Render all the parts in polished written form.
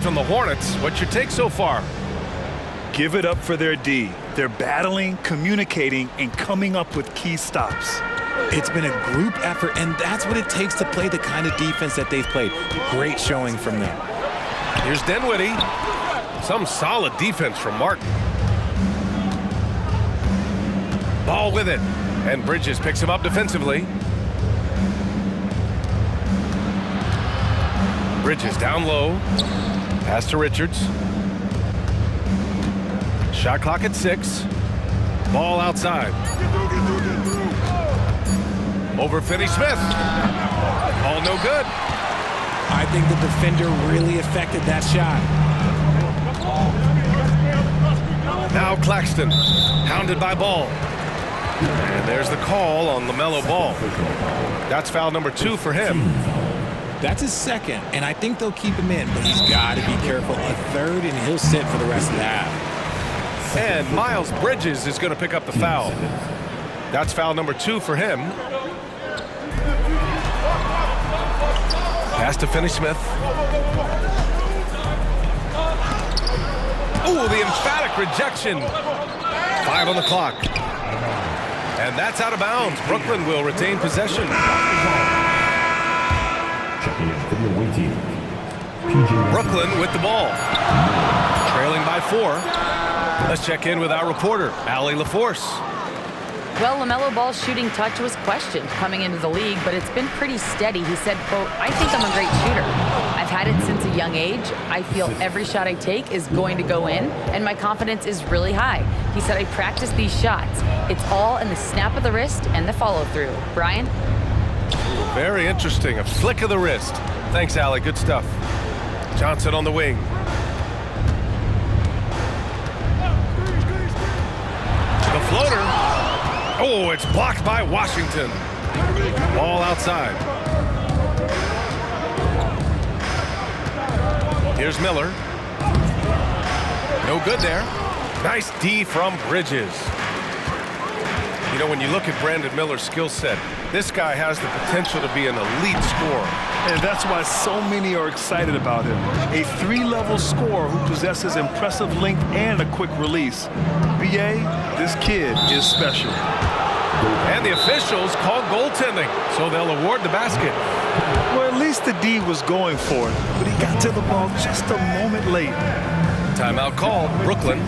From the Hornets, what's your take so far? Give it up for their D. They're battling, communicating, and coming up with key stops. It's been a group effort, and that's what it takes to play the kind of defense that they've played. Great showing from them. Here's Dinwiddie. Some solid defense from Martin. Ball with it. And Bridges picks him up defensively. Bridges down low. Pass to Richards. Shot clock at 6. Ball outside. Over Finney-Smith. Ball no good. I think the defender really affected that shot. Now Claxton, hounded by Ball. And there's the call on LaMelo Ball. That's foul number 2 for him. That's his second, and I think they'll keep him in, but he's got to be careful. A third, and he'll sit for the rest of the half. And Miles Bridges is going to pick up the foul. That's foul number 2 for him. Pass to Finney-Smith. Ooh, the emphatic rejection. 5 on the clock. And that's out of bounds. Brooklyn will retain possession. Brooklyn with the ball. Trailing by 4. Let's check in with our reporter, Allie LaForce. Well, LaMelo Ball's shooting touch was questioned coming into the league, but it's been pretty steady. He said, quote, "I think I'm a great shooter. I've had it since a young age. I feel every shot I take is going to go in, and my confidence is really high." He said, "I practice these shots. It's all in the snap of the wrist and the follow-through." Brian? Very interesting. A flick of the wrist. Thanks, Allie. Good stuff. Johnson on the wing. The floater. Oh, it's blocked by Washington. Ball outside. Here's Miller. No good there. Nice D from Bridges. You know, when you look at Brandon Miller's skill set, this guy has the potential to be an elite scorer. And that's why so many are excited about him. A 3-level scorer who possesses impressive length and a quick release. BA, this kid is special. And the officials call goaltending, so they'll award the basket. Well, at least the D was going for it, but he got to the ball just a moment late. Timeout called, Brooklyn.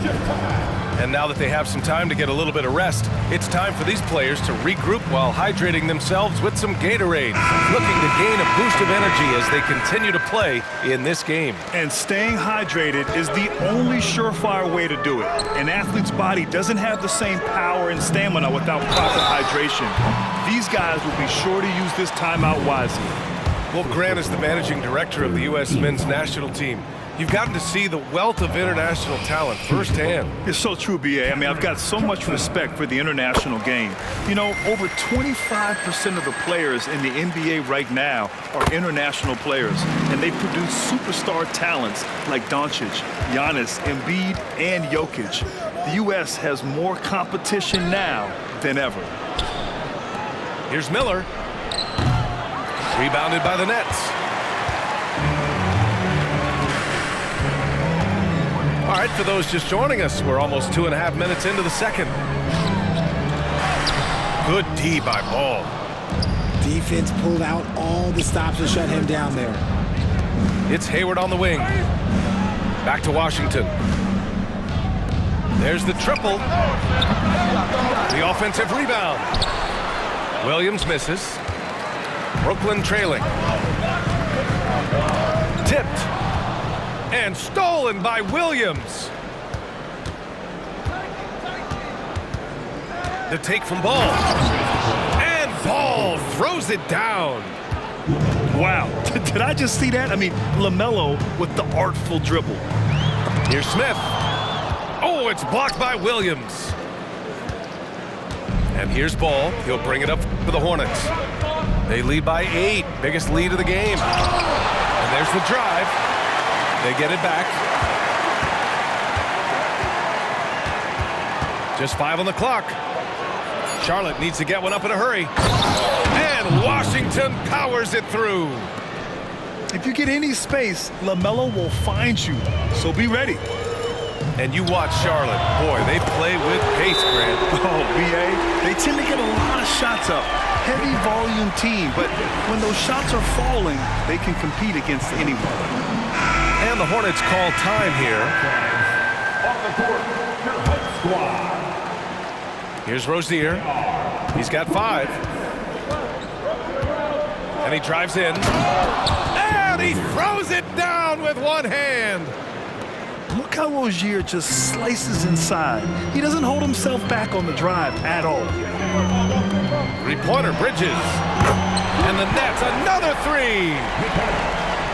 And now that they have some time to get a little bit of rest, it's time for these players to regroup while hydrating themselves with some Gatorade, looking to gain a boost of energy as they continue to play in this game. And staying hydrated is the only surefire way to do it. An athlete's body doesn't have the same power and stamina without proper hydration. These guys will be sure to use this timeout wisely. Well, Grant is the managing director of the U.S. men's national team. You've gotten to see the wealth of international talent firsthand. It's so true, B.A. I mean, I've got so much respect for the international game. You know, over 25% of the players in the NBA right now are international players, and they produce superstar talents like Doncic, Giannis, Embiid, and Jokic. The U.S. has more competition now than ever. Here's Miller. Rebounded by the Nets. All right, for those just joining us, we're almost 2.5 minutes into the second. Good D by Ball. Defense pulled out all the stops to shut him down there. It's Hayward on the wing. Back to Washington. There's the triple. The offensive rebound. Williams misses. Brooklyn trailing. Tipped. And stolen by Williams. The take from Ball. And Ball throws it down. Wow, did I just see that? I mean, LaMelo with the artful dribble. Here's Smith. Oh, it's blocked by Williams. And here's Ball. He'll bring it up for the Hornets. They lead by 8. Biggest lead of the game. And there's the drive. They get it back. Just 5 on the clock. Charlotte needs to get one up in a hurry. And Washington powers it through. If you get any space, LaMelo will find you, so be ready. And you watch Charlotte. Boy, they play with pace, Grant. Oh, B.A., they tend to get a lot of shots up. Heavy volume team, but when those shots are falling, they can compete against anyone. And the Hornets call time here. On the court, your host squad. Here's Rozier. He's got 5. And he drives in. And he throws it down with one hand. Look how Rozier just slices inside. He doesn't hold himself back on the drive at all. Three-pointer, Bridges. And the Nets, another 3.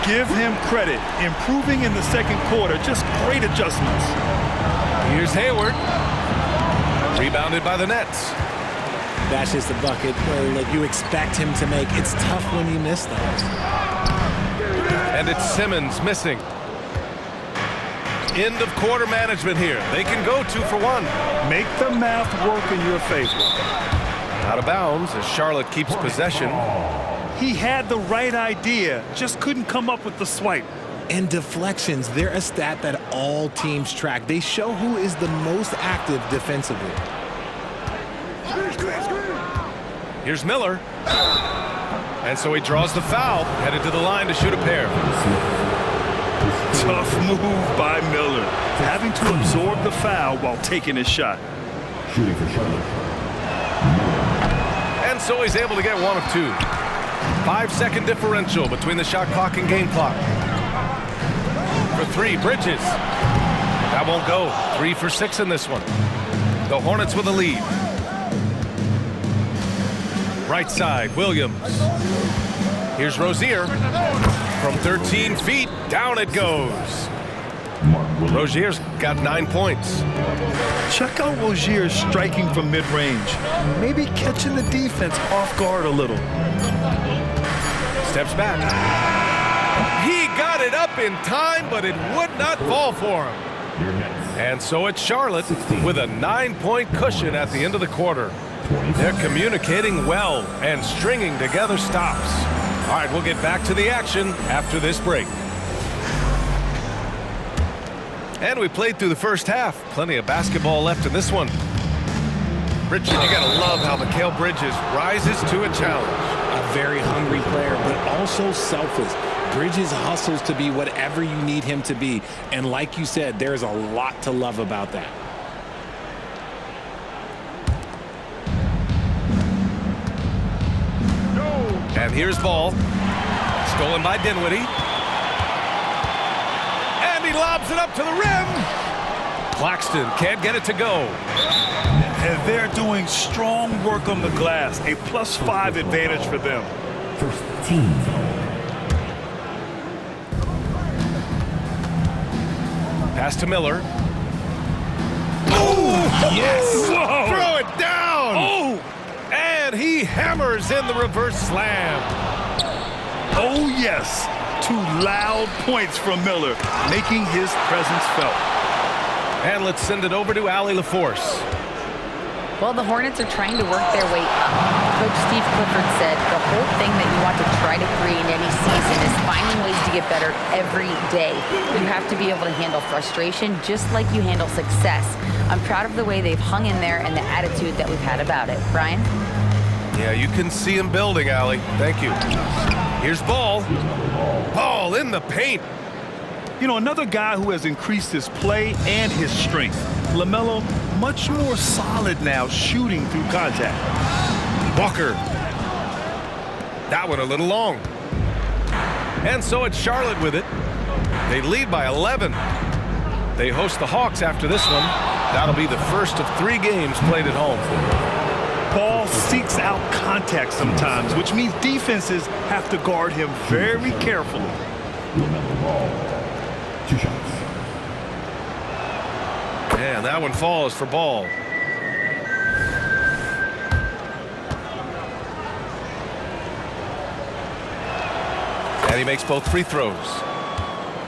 Give him credit. Improving in the second quarter. Just great adjustments. Here's Hayward. Rebounded by the Nets. That's just a bucket that you expect him to make. It's tough when you miss those. And it's Simmons missing. End of quarter management here. They can go 2 for 1. Make the math work in your favor. Out of bounds as Charlotte keeps possession. He had the right idea, just couldn't come up with the swipe. And deflections, they're a stat that all teams track. They show who is the most active defensively. Here's Miller. And so he draws the foul, headed to the line to shoot a pair. Tough move by Miller, having to absorb the foul while taking his shot. Shooting for Charlotte. And so he's able to get 1 of 2. 5-second differential between the shot clock and game clock. For 3, Bridges. That won't go. 3 for 6 in this one. The Hornets with a lead. Right side, Williams. Here's Rozier. From 13 feet, down it goes. Rozier's got 9 points. Check out Rozier striking from mid-range. Maybe catching the defense off guard a little. Steps back. He got it up in time, but it would not fall for him. Your Nets. And so it's Charlotte with a 9-point cushion at the end of the quarter. They're communicating well and stringing together stops. All right, we'll get back to the action after this break. And we played through the first half. Plenty of basketball left in this one. Richard, you got to love how Mikal Bridges rises to a challenge. A very hungry player, but also selfless. Bridges hustles to be whatever you need him to be. And like you said, there's a lot to love about that. And here's ball. Stolen by Dinwiddie. And he lobs it up to the rim. Claxton can't get it to go. And they're doing strong work on the glass. A +5 advantage for them. First team foul. Pass to Miller. Oh, yes! Whoa. Throw it down! Oh! And he hammers in the reverse slam. Oh, yes. 2 loud points from Miller, making his presence felt. And let's send it over to Allie LaForce. Well, the Hornets are trying to work their way up. Coach Steve Clifford said the whole thing that you want to try to create in any season is finding ways to get better every day. You have to be able to handle frustration just like you handle success. I'm proud of the way they've hung in there and the attitude that we've had about it. Brian? Yeah, you can see him building, Allie. Thank you. Here's Ball. Ball in the paint. You know, another guy who has increased his play and his strength. LaMelo, much more solid now shooting through contact. Walker. That one a little long. And so it's Charlotte with it. They lead by 11. They host the Hawks after this one. That'll be the first of 3 games played at home. Ball seeks out contact sometimes, which means defenses have to guard him very carefully. LaMelo Ball. 2 shots. And that one falls for Ball. And he makes both free throws.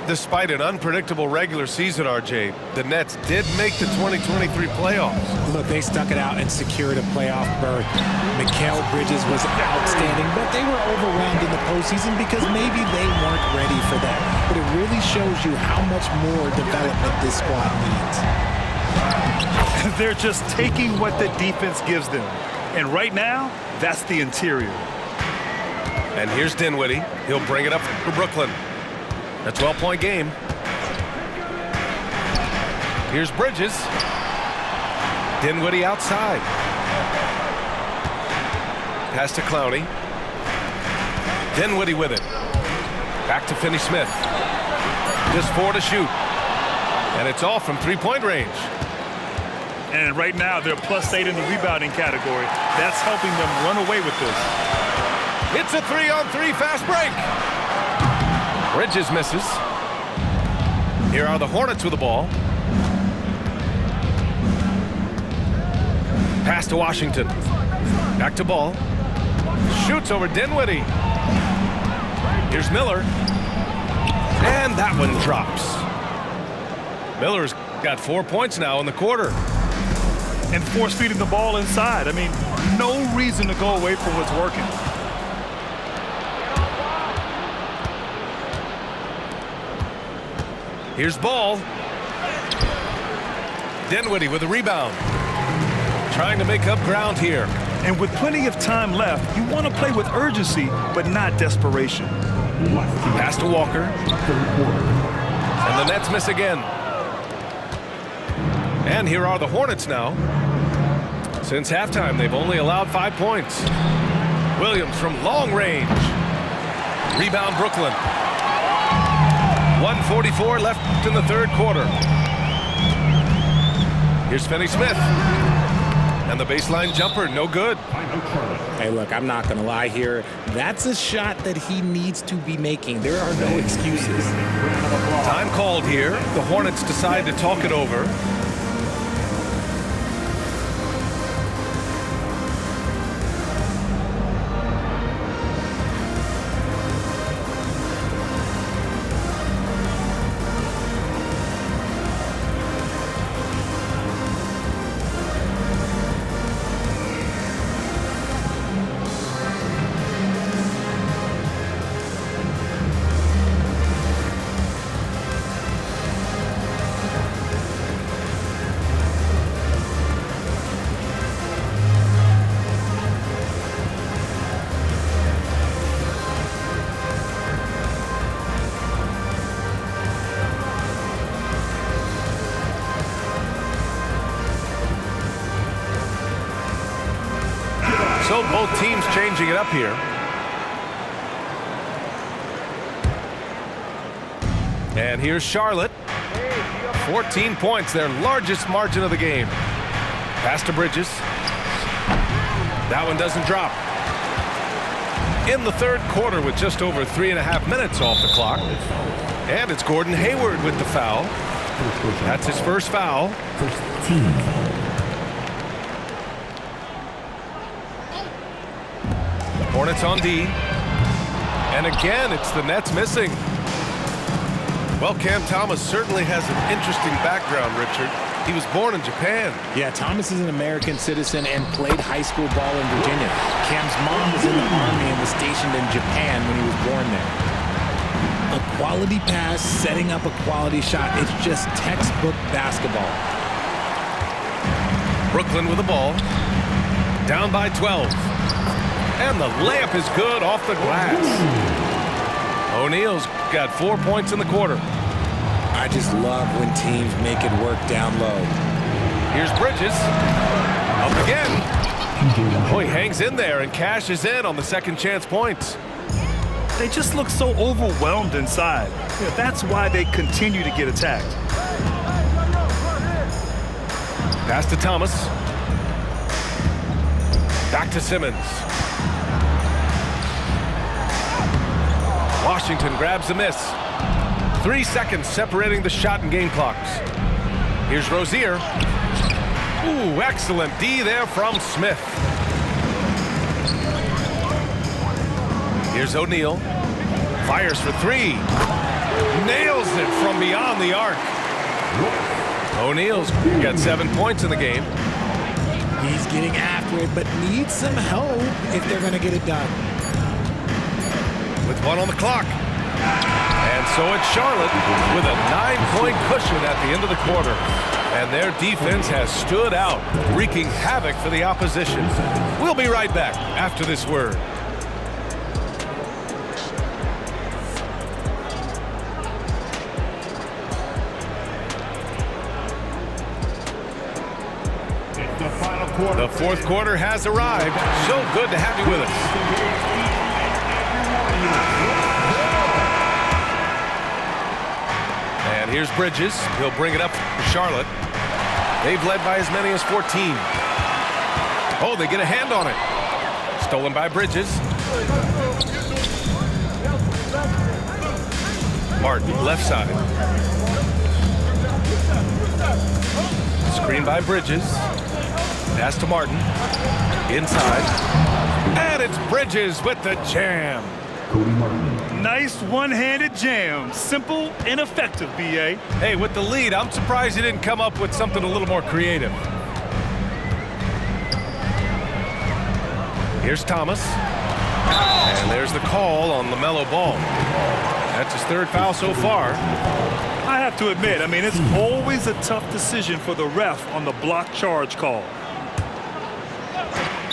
Despite an unpredictable regular season, RJ, the Nets did make the 2023 playoffs. Look, they stuck it out and secured a playoff berth. Mikal Bridges was outstanding, but they were overwhelmed in the postseason because maybe they weren't ready for that. But it really shows you how much more development this squad needs. They're just taking what the defense gives them. And right now, that's the interior. And here's Dinwiddie. He'll bring it up for Brooklyn. A 12-point game. Here's Bridges. Dinwiddie outside. Pass to Clowney. Dinwiddie with it. Back to Finney-Smith. Just 4 to shoot. And it's all from three-point range. And right now, they're +8 in the rebounding category. That's helping them run away with this. It's a 3-on-3 fast break. Bridges misses. Here are the Hornets with the ball. Pass to Washington. Back to Ball. Shoots over Dinwiddie. Here's Miller. And that one drops. Miller's got 4 points now in the quarter. And force feeding the ball inside. I mean, no reason to go away from what's working. Here's Ball. Dinwiddie with a rebound. Trying to make up ground here. And with plenty of time left, you want to play with urgency, but not desperation. Pass to Walker. And the Nets miss again. And here are the Hornets now. Since halftime, they've only allowed 5 points. Williams from long range. Rebound Brooklyn. 1:44 left in the third quarter. Here's Finney-Smith. And the baseline jumper, no good. Hey, look, I'm not going to lie here. That's a shot that he needs to be making. There are no excuses. Time called here. The Hornets decide to talk it over. So both teams changing it up here. And here's Charlotte. 14 points, their largest margin of the game. Pass to Bridges. That one doesn't drop. In the third quarter with just over 3.5 minutes off the clock. And it's Gordon Hayward with the foul. That's his first foul. First team. Hornets on D. And again, it's the Nets missing. Well, Cam Thomas certainly has an interesting background, Richard. He was born in Japan. Yeah, Thomas is an American citizen and played high school ball in Virginia. Cam's mom was in the Army and was stationed in Japan when he was born there. A quality pass, setting up a quality shot. It's just textbook basketball. Brooklyn with the ball. Down by 12. And the layup is good off the glass. O'Neal's got 4 points in the quarter. I just love when teams make it work down low. Here's Bridges. Up again. Oh, he hangs in there and cashes in on the second chance points. They just look so overwhelmed inside. Yeah, that's why they continue to get attacked. Pass to Thomas. Back to Simmons. Washington grabs the miss. 3 seconds separating the shot and game clocks. Here's Rozier. Ooh, excellent D there from Smith. Here's O'Neal. Fires for 3. Nails it from beyond the arc. O'Neal's got 7 points in the game. He's getting after it, but needs some help if they're going to get it done. With 1 on the clock. And so it's Charlotte with a 9-point cushion at the end of the quarter. And their defense has stood out, wreaking havoc for the opposition. We'll be right back after this word. The fourth quarter has arrived. So good to have you with us. And here's Bridges. He'll bring it up for Charlotte. They've led by as many as 14. Oh, they get a hand on it. Stolen by Bridges. Martin, left side. Screen by Bridges. Pass to Martin. Inside. And it's Bridges with the jam. Nice one-handed jam. Simple and effective, B.A. Hey, with the lead, I'm surprised he didn't come up with something a little more creative. Here's Thomas. And there's the call on LaMelo Ball. That's his 3rd foul so far. I have to admit, it's always a tough decision for the ref on the block charge call.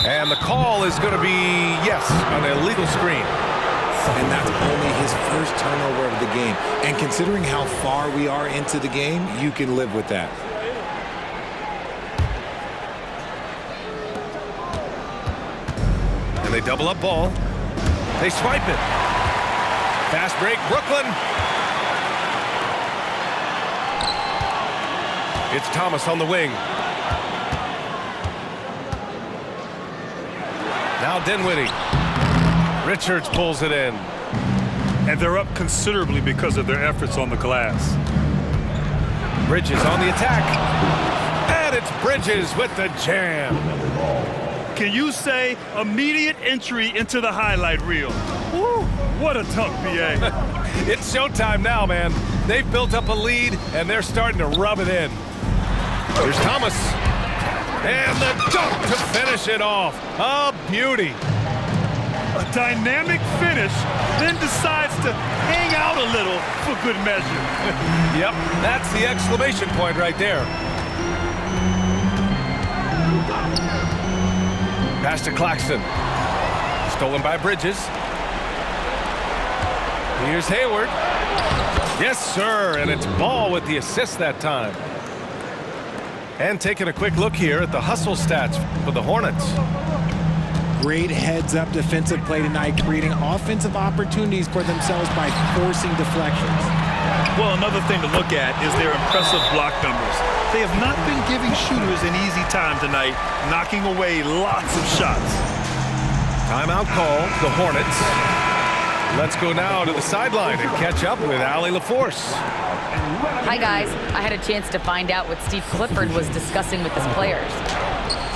And the call is going to be, yes, an illegal screen. And that's only his first turnover of the game. And considering how far we are into the game, you can live with that. And they double up Ball. They swipe it. Fast break, Brooklyn. It's Thomas on the wing. Now Dinwiddie. Richards pulls it in. And they're up considerably because of their efforts on the glass. Bridges on the attack. And it's Bridges with the jam. Can you say immediate entry into the highlight reel? Woo, what a dunk, B.A. It's showtime now, man. They've built up a lead, and they're starting to rub it in. Here's Thomas. And the dunk to finish it off. A beauty. A dynamic finish, then decides to hang out a little for good measure. Yep, that's the exclamation point right there. Pass to Claxton. Stolen by Bridges. Here's Hayward. Yes, sir, and it's Ball with the assist that time. And taking a quick look here at the hustle stats for the Hornets. Great heads-up defensive play tonight, creating offensive opportunities for themselves by forcing deflections. Well, another thing to look at is their impressive block numbers. They have not been giving shooters an easy time tonight, knocking away lots of shots. Timeout call, the Hornets. Let's go now to the sideline and catch up with Allie LaForce. Hi, guys. I had a chance to find out what Steve Clifford was discussing with his players.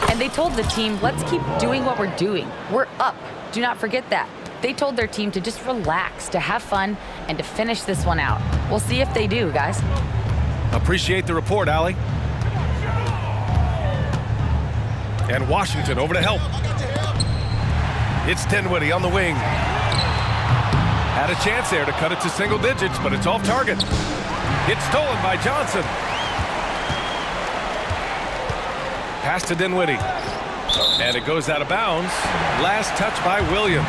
And they told the team, let's keep doing what we're doing. We're up. Do not forget that. They told their team to just relax, to have fun, and to finish this one out. We'll see if they do, guys. Appreciate the report, Allie. And Washington over to help. It's Dinwiddie on the wing. Had a chance there to cut it to single digits, but it's off target. It's stolen by Johnson. Pass to Dinwiddie. And it goes out of bounds. Last touch by Williams.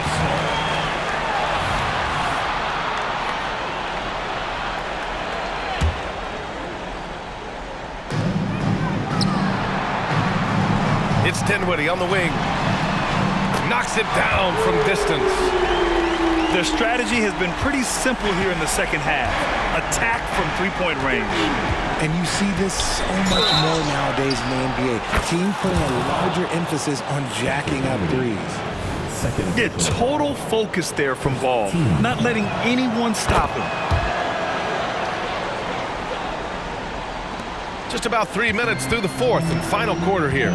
It's Dinwiddie on the wing. Knocks it down from distance. Their strategy has been pretty simple here in the second half. Attack from three-point range. And you see this so much more nowadays in the NBA. Teams putting a larger emphasis on jacking up threes. Yeah, total focus there from Ball. Not letting anyone stop him. Just about 3 minutes through the fourth and final quarter here.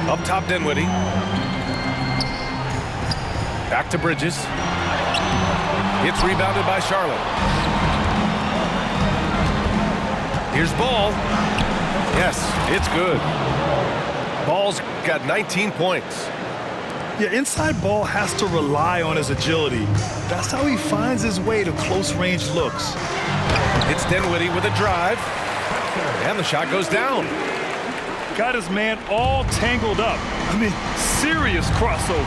Up top, Dinwiddie. Back to Bridges. It's rebounded by Charlotte. Here's Ball. Yes, it's good. Ball's got 19 points. Yeah, inside Ball has to rely on his agility. That's how he finds his way to close-range looks. It's Dinwiddie with a drive. And the shot goes down. Got his man all tangled up. I mean, serious crossover.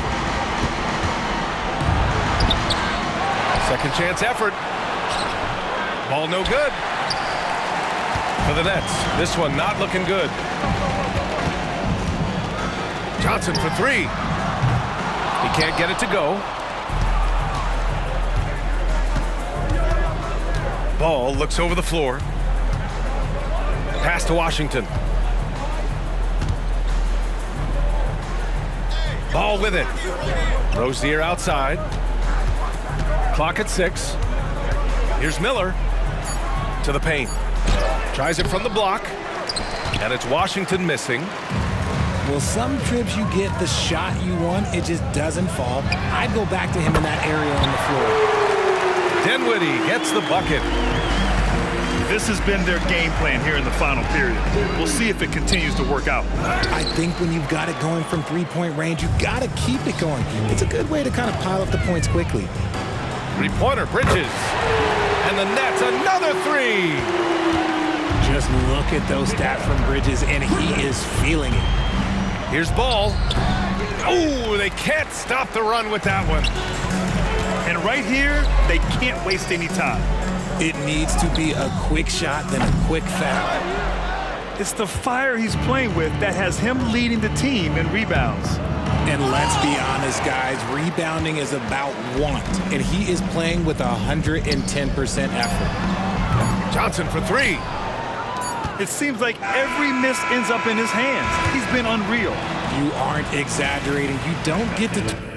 Second chance effort. Ball no good. For the Nets, this one not looking good. Johnson for three. He can't get it to go. Ball looks over the floor. Pass to Washington. Ball with it. Rozier outside. Clock at 6. Here's Miller to the paint. Tries it from the block. And it's Washington missing. Well, some trips you get the shot you want, it just doesn't fall. I'd go back to him in that area on the floor. Dinwiddie gets the bucket. This has been their game plan here in the final period. We'll see if it continues to work out. I think when you've got it going from three-point range, you got to keep it going. It's a good way to kind of pile up the points quickly. Three-pointer, Bridges. And the Nets, another three. Just look at those stats from Bridges, and he is feeling it. Here's Ball. Oh, they can't stop the run with that one. And right here, they can't waste any time. It needs to be a quick shot, then a quick foul. It's the fire he's playing with that has him leading the team in rebounds. And let's be honest, guys, rebounding is about want, and he is playing with 110% effort. Johnson for three. It seems like every miss ends up in his hands. He's been unreal. You aren't exaggerating. You don't get to